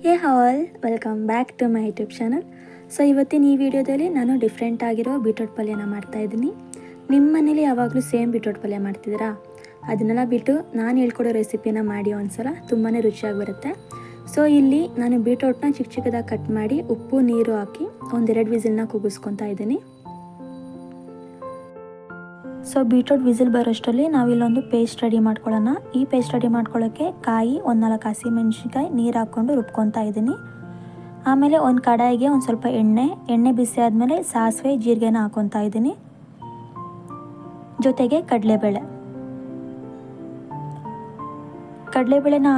Hey all, welcome back to my YouTube channel. So ಇವತ್ತಿನ ಈ ವಿಡಿಯೋದಲ್ಲಿ ನಾನು ಡಿಫ್ರೆಂಟ್ ಆಗಿರೋ ಬೀಟ್ರೋಟ್ ಪಲ್ಯನ ಮಾಡ್ತಾಯಿದ್ದೀನಿ. ನಿಮ್ಮ ಮನೇಲಿ ಯಾವಾಗಲೂ ಸೇಮ್ ಬೀಟ್ರೋಟ್ ಪಲ್ಯ ಮಾಡ್ತಿದ್ದೀರಾ? ಅದನ್ನೆಲ್ಲ ಬಿಟ್ಟು ನಾನು ಹೇಳ್ಕೊಡೋ ರೆಸಿಪಿನ ಮಾಡಿ ಒಂದ್ಸಲ, ತುಂಬಾ ರುಚಿಯಾಗಿ ಬರುತ್ತೆ. ಸೊ ಇಲ್ಲಿ ನಾನು ಬೀಟ್ರೋಟ್ನ ಚಿಕ್ಕ ಚಿಕ್ಕದಾಗಿ ಕಟ್ ಮಾಡಿ ಉಪ್ಪು ನೀರು ಹಾಕಿ ಒಂದೆರಡು ವಿಸಿಲ್ನ ಕೂಗಿಸ್ಕೊತಾ ಇದ್ದೀನಿ. ಸೊ ಬೀಟ್ರೋಟ್ ವಿಸಿಲ್ ಬರೋಷ್ಟರಲ್ಲಿ ನಾವಿಲ್ಲೊಂದು ಪೇಸ್ಟ್ ರೆಡಿ ಮಾಡ್ಕೊಳ್ಳೋಣ. ಈ ಪೇಸ್ಟ್ ರೆಡಿ ಮಾಡ್ಕೊಳ್ಳೋಕ್ಕೆ ಕಾಯಿ, 1-4 ಹಸಿಮೆಣ್ಸಿನ್ಕಾಯಿ ನೀರು ಹಾಕ್ಕೊಂಡು ರುಬ್ಕೊತಾ ಇದ್ದೀನಿ. ಆಮೇಲೆ ಒಂದು ಕಡಾಯಿಗೆ ಒಂದು ಸ್ವಲ್ಪ ಎಣ್ಣೆ ಬಿಸಿ ಆದಮೇಲೆ ಸಾಸಿವೆ ಜೀರಿಗೆನ ಹಾಕ್ಕೊತಾ ಇದ್ದೀನಿ, ಜೊತೆಗೆ ಕಡಲೆಬೇಳೆನ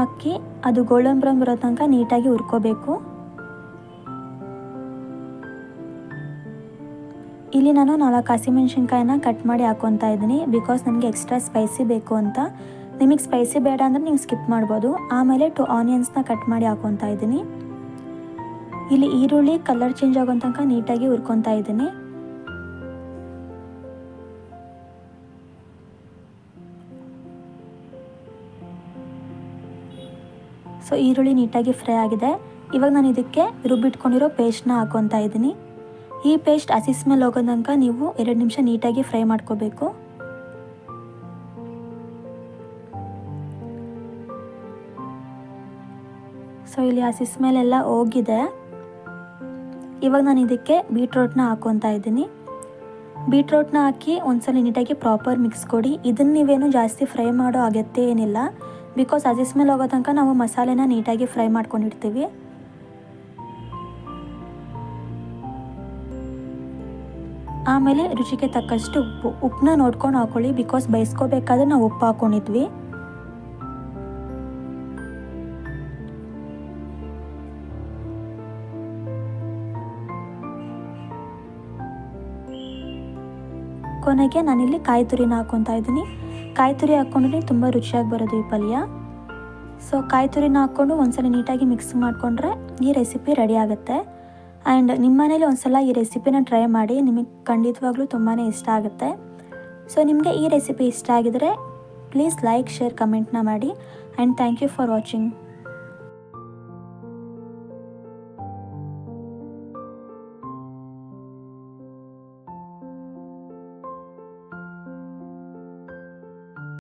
ಹಾಕಿ ಅದು ಗೋಲ್ಡನ್ ಬ್ರೌನ್ ಬರೋ ತನಕ ನೀಟಾಗಿ ಹುರ್ಕೋಬೇಕು. ಇಲ್ಲಿ ನಾನು 4 ಹಸಿಮೆಣ್ಸಿನ್ಕಾಯಿನ ಕಟ್ ಮಾಡಿ ಹಾಕ್ಕೊತಾ ಇದ್ದೀನಿ, ಬಿಕಾಸ್ ನನಗೆ ಎಕ್ಸ್ಟ್ರಾ ಸ್ಪೈಸಿ ಬೇಕು ಅಂತ. ನಿಮಗೆ ಸ್ಪೈಸಿ ಬೇಡ ಅಂದರೆ ನೀವು ಸ್ಕಿಪ್ ಮಾಡ್ಬೋದು. ಆಮೇಲೆ 2 ಆನಿಯನ್ಸ್ನ ಕಟ್ ಮಾಡಿ ಹಾಕ್ಕೊತಾ ಇದ್ದೀನಿ. ಇಲ್ಲಿ ಈರುಳ್ಳಿ ಕಲರ್ ಚೇಂಜ್ ಆಗೋ ತನಕ ನೀಟಾಗಿ ಹುರ್ಕೊತಾ ಇದ್ದೀನಿ. ಸೊ ಈರುಳ್ಳಿ ನೀಟಾಗಿ ಫ್ರೈ ಆಗಿದೆ. ಇವಾಗ ನಾನು ಇದಕ್ಕೆ ರುಬ್ಬಿಟ್ಕೊಂಡಿರೋ ಪೇಸ್ಟ್ನ ಹಾಕ್ಕೊತಾ ಇದ್ದೀನಿ. ಈ ಪೇಸ್ಟ್ ಹಸಿ ಸ್ಮೆಲ್ ಹೋಗೋ ತನಕ ನೀವು 2 ನಿಮಿಷ ನೀಟಾಗಿ ಫ್ರೈ ಮಾಡ್ಕೋಬೇಕು. ಸೊ ಇಲ್ಲಿ ಹಸಿ ಸ್ಮೆಲ್ ಎಲ್ಲ ಹೋಗಿದೆ. ಇವಾಗ ನಾನು ಇದಕ್ಕೆ ಬೀಟ್ರೋಟ್ನ ಹಾಕ್ಕೊತಾ ಇದ್ದೀನಿ. ಬೀಟ್ರೋಟ್ನ ಹಾಕಿ ಒಂದ್ಸಲ ನೀಟಾಗಿ ಪ್ರಾಪರ್ ಮಿಕ್ಸ್ ಕೊಡಿ. ಇದನ್ನು ನೀವೇನು ಜಾಸ್ತಿ ಫ್ರೈ ಮಾಡೋ ಅಗತ್ಯ ಏನಿಲ್ಲ, ಬಿಕಾಸ್ ಹಸಿ ಸ್ಮೆಲ್ ಹೋಗೋ ತನಕ ನಾವು ಮಸಾಲೆನ ನೀಟಾಗಿ ಫ್ರೈ ಮಾಡ್ಕೊಂಡಿರ್ತೀವಿ. ಆಮೇಲೆ ರುಚಿಗೆ ತಕ್ಕಷ್ಟು ಉಪ್ಪನ್ನ ನೋಡ್ಕೊಂಡು ಹಾಕೊಳ್ಳಿ, ಬಿಕಾಸ್ ಬೇಯಿಸ್ಕೋಬೇಕಾದ್ರೆ ನಾವು ಉಪ್ಪು ಹಾಕ್ಕೊಂಡಿದ್ವಿ. ಕೊನೆಗೆ ನಾನಿಲ್ಲಿ ಕಾಯಿ ತುರಿನ ಹಾಕ್ಕೊತಾ ಇದ್ದೀನಿ. ಕಾಯಿ ತುರಿ ಹಾಕ್ಕೊಂಡ್ರೆ ತುಂಬ ರುಚಿಯಾಗಿ ಬರೋದು ಈ ಪಲ್ಯ. ಸೊ ಕಾಯಿ ತುರಿನ ಹಾಕ್ಕೊಂಡು ಒಂದ್ಸಲ ನೀಟಾಗಿ ಮಿಕ್ಸ್ ಮಾಡಿಕೊಂಡ್ರೆ ಈ ರೆಸಿಪಿ ರೆಡಿ ಆಗುತ್ತೆ. ಆ್ಯಂಡ್ ನಿಮ್ಮ ಮನೇಲಿ ಒಂದ್ಸಲ ಈ ರೆಸಿಪಿನ ಟ್ರೈ ಮಾಡಿ, ನಿಮಗೆ ಖಂಡಿತವಾಗ್ಲೂ ತುಂಬಾ ಇಷ್ಟ ಆಗುತ್ತೆ. ಸೊ ನಿಮಗೆ ಈ ರೆಸಿಪಿ ಇಷ್ಟ ಆಗಿದರೆ ಪ್ಲೀಸ್ ಲೈಕ್, ಶೇರ್, ಕಮೆಂಟ್ನ ಮಾಡಿ. And thank you for watching.